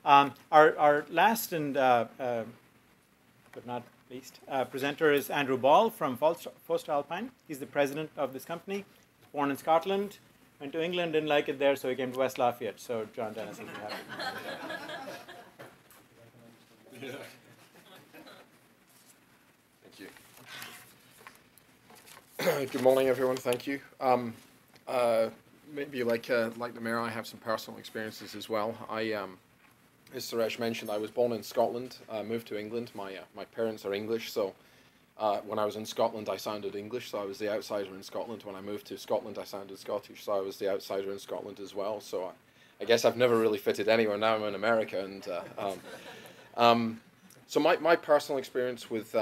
Our last and but not least presenter is Andrew Ball from voestalpine. He's the president of this company. Born in Scotland, went to England, didn't like it there, so he came to West Lafayette. So John Dennis will be happy. Thank you. Good morning, everyone. Thank you. Maybe like the mayor, I have some personal experiences as well. As Suresh mentioned, I was born in Scotland, moved to England. My parents are English, so when I was in Scotland, I sounded English, so I was the outsider in Scotland. When I moved to Scotland, I sounded Scottish, so I was the outsider in Scotland as well. So I guess I've never really fitted anywhere. Now I'm in America, and so my personal experience with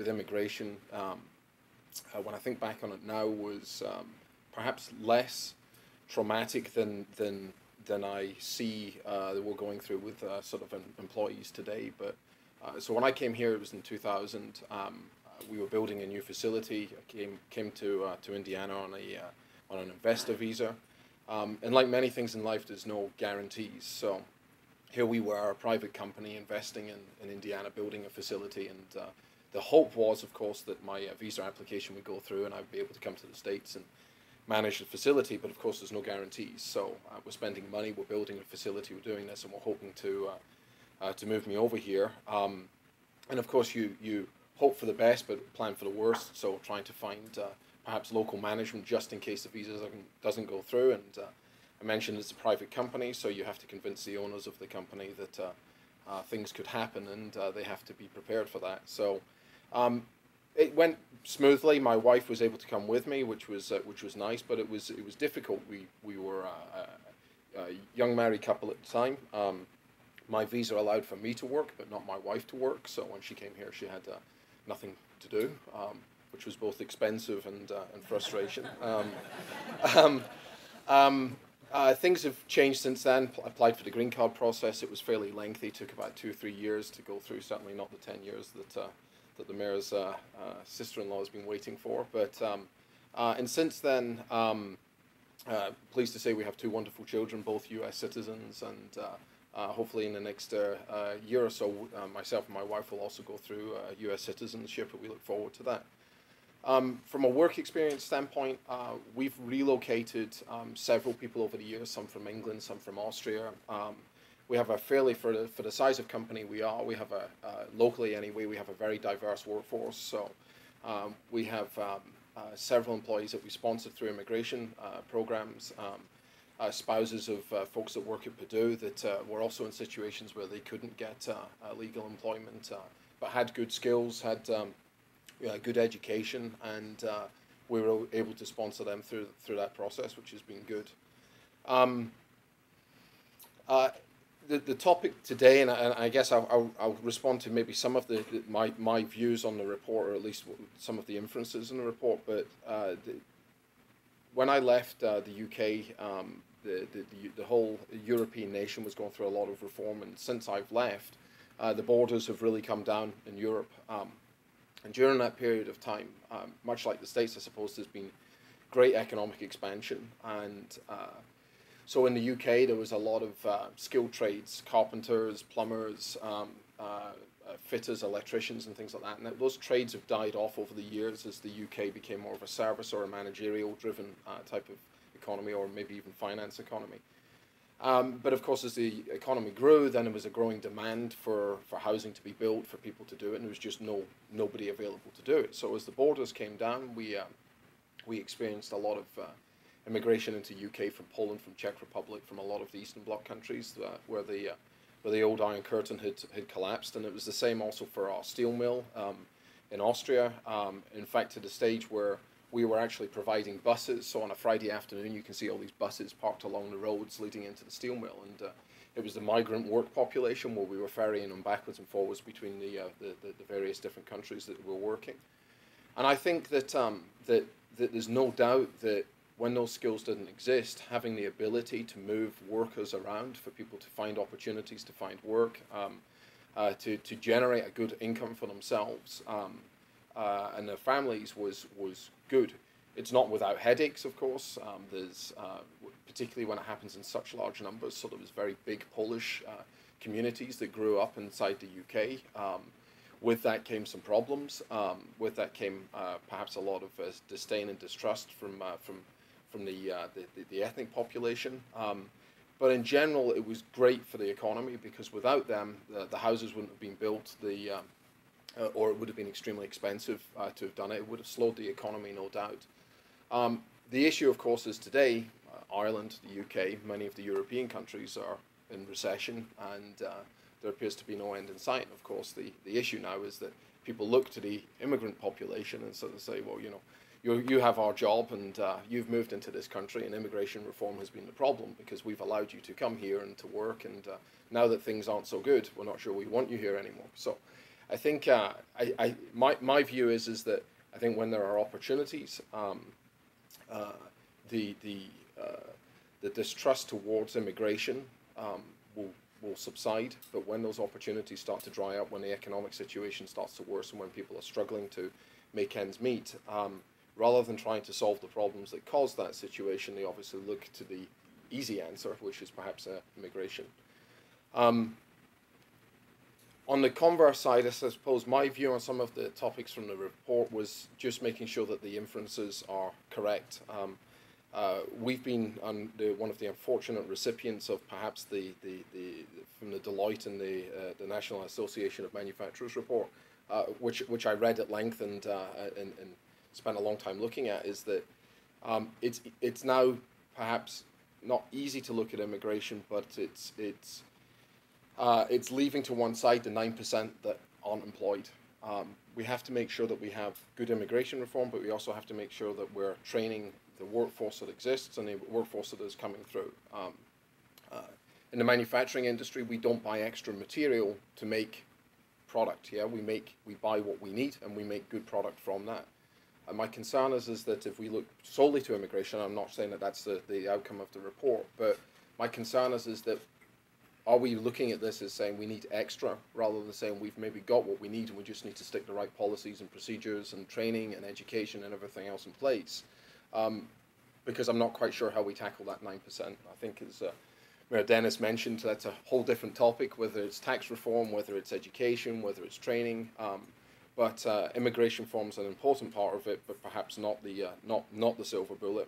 immigration, when I think back on it now, was perhaps less traumatic than I see that we're going through with sort of employees today. But so when I came here, it was in 2000. We were building a new facility. I came to Indiana on an investor visa, and like many things in life, there's no guarantees. So here we were, a private company investing in Indiana, building a facility, and the hope was, of course, that my visa application would go through and I'd be able to come to the States and manage the facility, but of course there's no guarantees. So we're spending money, we're building a facility, we're doing this, and we're hoping to move me over here. And of course you hope for the best, but plan for the worst. So trying to find perhaps local management just in case the visa doesn't go through. And I mentioned it's a private company, so you have to convince the owners of the company that things could happen, and they have to be prepared for that. So it went smoothly. My wife was able to come with me, which was nice, but it was difficult. We were a young married couple at the time. My visa allowed for me to work, but not my wife to work. So when she came here, she had nothing to do, which was both expensive and frustration. Things have changed since then. Applied for the green card process. It was fairly lengthy. Took about 2 or 3 years to go through. Certainly not the 10 years that the mayor's sister-in-law has been waiting for. But and since then, pleased to say we have 2 wonderful children, both U.S. citizens, and hopefully in the next year or so, myself and my wife will also go through U.S. citizenship, and we look forward to that. From a work experience standpoint, we've relocated several people over the years, some from England, some from Austria. We have a fairly, for the size of company we have locally anyway, we have a very diverse workforce. So we have several employees that we sponsored through immigration programs, spouses of folks that work at Purdue that were also in situations where they couldn't get legal employment, but had good skills, had good education, and we were able to sponsor them through that process, which has been good. The topic today, and I guess I'll respond to maybe some of my views on the report, or at least some of the inferences in the report. But when I left the UK, the whole European nation was going through a lot of reform, and since I've left, the borders have really come down in Europe. And during that period of time, much like the States, I suppose, there's been great economic expansion. And so in the UK, there was a lot of skilled trades, carpenters, plumbers, fitters, electricians, and things like that. And those trades have died off over the years as the UK became more of a service or a managerial-driven type of economy, or maybe even finance economy. But of course, as the economy grew, then there was a growing demand for housing to be built, for people to do it, and there was just nobody available to do it. So as the borders came down, we experienced a lot of immigration into UK from Poland, from Czech Republic, from a lot of the Eastern Bloc countries where the old Iron Curtain had collapsed. And it was the same also for our steel mill in Austria. In fact, to the stage where we were actually providing buses. So on a Friday afternoon, you can see all these buses parked along the roads leading into the steel mill. And it was the migrant work population where we were ferrying them backwards and forwards between the various different countries that were working. And I think that, that there's no doubt that when those skills didn't exist, having the ability to move workers around for people to find opportunities to find work, to generate a good income for themselves and their families was good. It's not without headaches, of course. There's particularly when it happens in such large numbers. So there was very big Polish communities that grew up inside the UK. With that came some problems. With that came perhaps a lot of disdain and distrust from the ethnic population. But in general, it was great for the economy because without them, the houses wouldn't have been built, or it would have been extremely expensive to have done it. It would have slowed the economy, no doubt. The issue, of course, is today, Ireland, the UK, many of the European countries are in recession, and there appears to be no end in sight. And of course, the issue now is that people look to the immigrant population and sort of say, well, you know, you have our job and you've moved into this country, and immigration reform has been the problem because we've allowed you to come here and to work, and now that things aren't so good, we're not sure we want you here anymore. So I think my view is that I think when there are opportunities, the distrust towards immigration will subside, but when those opportunities start to dry up, when the economic situation starts to worsen, when people are struggling to make ends meet, rather than trying to solve the problems that cause that situation, they obviously look to the easy answer, which is perhaps immigration. On the converse side, I suppose my view on some of the topics from the report was just making sure that the inferences are correct. We've been one of the unfortunate recipients of perhaps from the Deloitte and the National Association of Manufacturers report, which I read at length and spent a long time looking at, is that it's now perhaps not easy to look at immigration, but it's leaving to one side the 9% that aren't employed. We have to make sure that we have good immigration reform, but we also have to make sure that we're training the workforce that exists and the workforce that is coming through. In the manufacturing industry, we don't buy extra material to make product. Yeah, we buy what we need and we make good product from that. And my concern is that if we look solely to immigration, I'm not saying that that's the outcome of the report, but my concern is that are we looking at this as saying we need extra rather than saying we've maybe got what we need and we just need to stick the right policies and procedures and training and education and everything else in place? Because I'm not quite sure how we tackle that 9%. I think as Dennis mentioned, that's a whole different topic, whether it's tax reform, whether it's education, whether it's training. But immigration forms an important part of it, but perhaps not the silver bullet.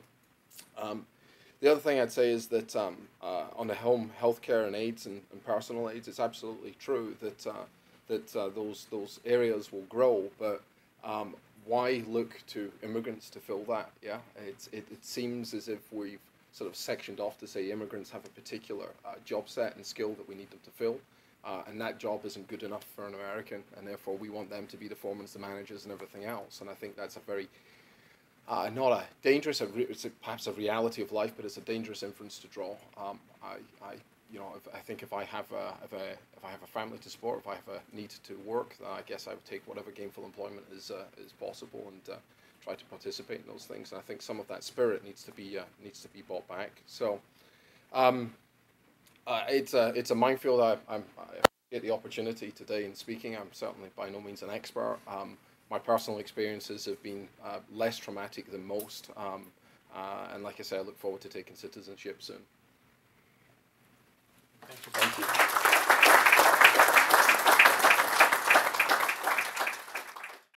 The other thing I'd say is that on the home healthcare and AIDS and personal aids, it's absolutely true that those areas will grow, but why look to immigrants to fill that? Yeah, it seems as if we've sort of sectioned off to say immigrants have a particular job set and skill that we need them to fill. And that job isn't good enough for an American, and therefore we want them to be the foremen, the managers, and everything else. And I think that's a very not a dangerous, it's perhaps a reality of life, but it's a dangerous inference to draw. I think if I have a family to support, if I have a need to work, I guess I would take whatever gainful employment is possible and try to participate in those things. And I think some of that spirit needs to be brought back. So. It's a minefield. I get the opportunity today in speaking. I'm certainly by no means an expert. My personal experiences have been less traumatic than most, and like I say, I look forward to taking citizenship soon. Thank you.